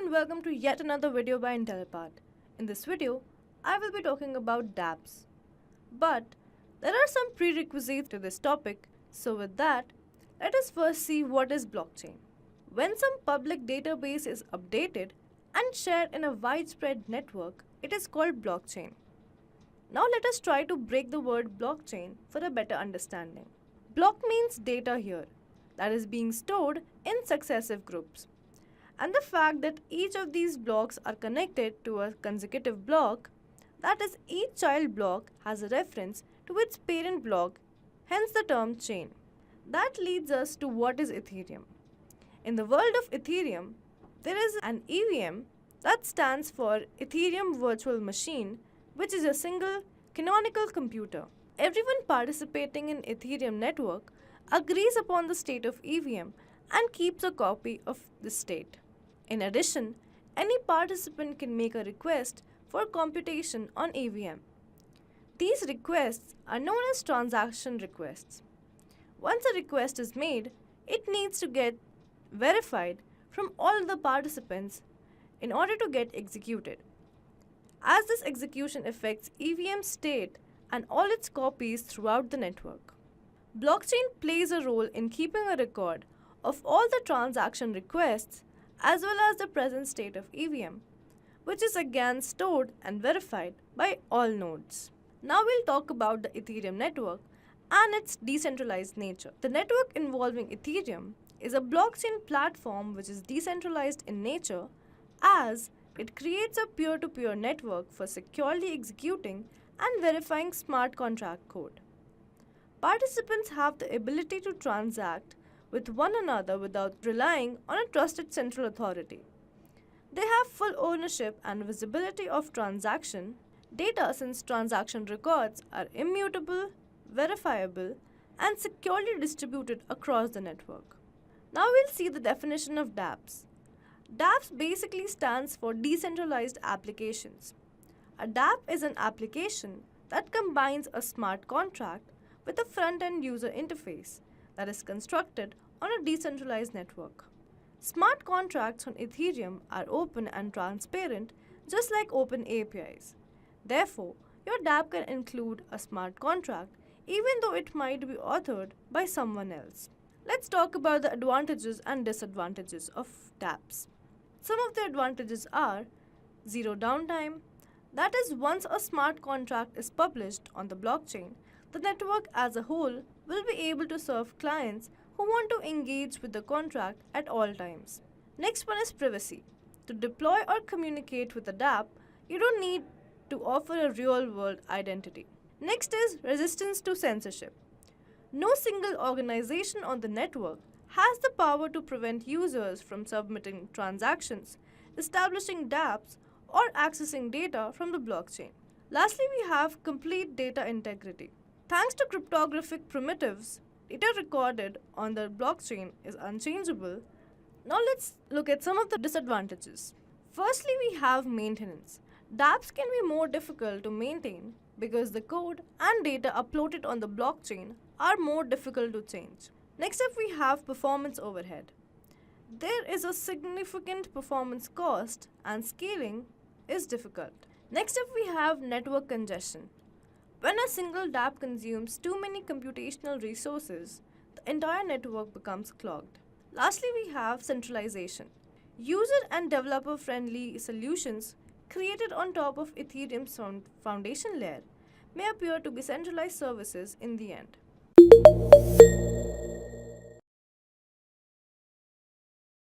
and welcome to yet another video by Intellepart. In this video, I will be talking about dApps. But there are some prerequisites to this topic, so with that, let us first see what is blockchain. When some public database is updated and shared in a widespread network, it is called blockchain. Now let us try to break the word blockchain for a better understanding. Block means data here, that is being stored in successive groups. And the fact that each of these blocks are connected to a consecutive block, that is, each child block has a reference to its parent block, hence the term chain. That leads us to what is Ethereum. In the world of Ethereum, there is an EVM that stands for Ethereum Virtual Machine, which is a single canonical computer. Everyone participating in Ethereum network agrees upon the state of EVM and keeps a copy of the state. In addition, any participant can make a request for computation on EVM. These requests are known as transaction requests. Once a request is made, it needs to get verified from all the participants in order to get executed. As this execution affects EVM state and all its copies throughout the network. Blockchain plays a role in keeping a record of all the transaction requests as well as the present state of EVM, which is again stored and verified by all nodes. Now we'll talk about the Ethereum network and its decentralized nature. The network involving Ethereum is a blockchain platform which is decentralized in nature, as it creates a peer-to-peer network for securely executing and verifying smart contract code. Participants have the ability to transact with one another without relying on a trusted central authority. They have full ownership and visibility of transaction data, since transaction records are immutable, verifiable, and securely distributed across the network. Now we'll see the definition of dApps. dApps basically stands for decentralized applications. A dApp is an application that combines a smart contract with a front-end user interface that is constructed on a decentralized network. Smart contracts on Ethereum are open and transparent, just like open APIs. Therefore, your dApp can include a smart contract even though it might be authored by someone else. Let's talk about the advantages and disadvantages of dApps. Some of the advantages are zero downtime. That is, once a smart contract is published on the blockchain, the network as a whole will be able to serve clients who want to engage with the contract at all times. Next one is privacy. To deploy or communicate with a dApp, you don't need to offer a real-world identity. Next is resistance to censorship. No single organization on the network has the power to prevent users from submitting transactions, establishing dApps, or accessing data from the blockchain. Lastly, we have complete data integrity. Thanks to cryptographic primitives, data recorded on the blockchain is unchangeable. Now let's look at some of the disadvantages. Firstly, we have maintenance. dApps can be more difficult to maintain because the code and data uploaded on the blockchain are more difficult to change. Next up, we have performance overhead. There is a significant performance cost and scaling is difficult. Next up, we have network congestion. When a single dApp consumes too many computational resources, the entire network becomes clogged. Lastly, we have centralization. User and developer-friendly solutions created on top of Ethereum's foundation layer may appear to be centralized services in the end.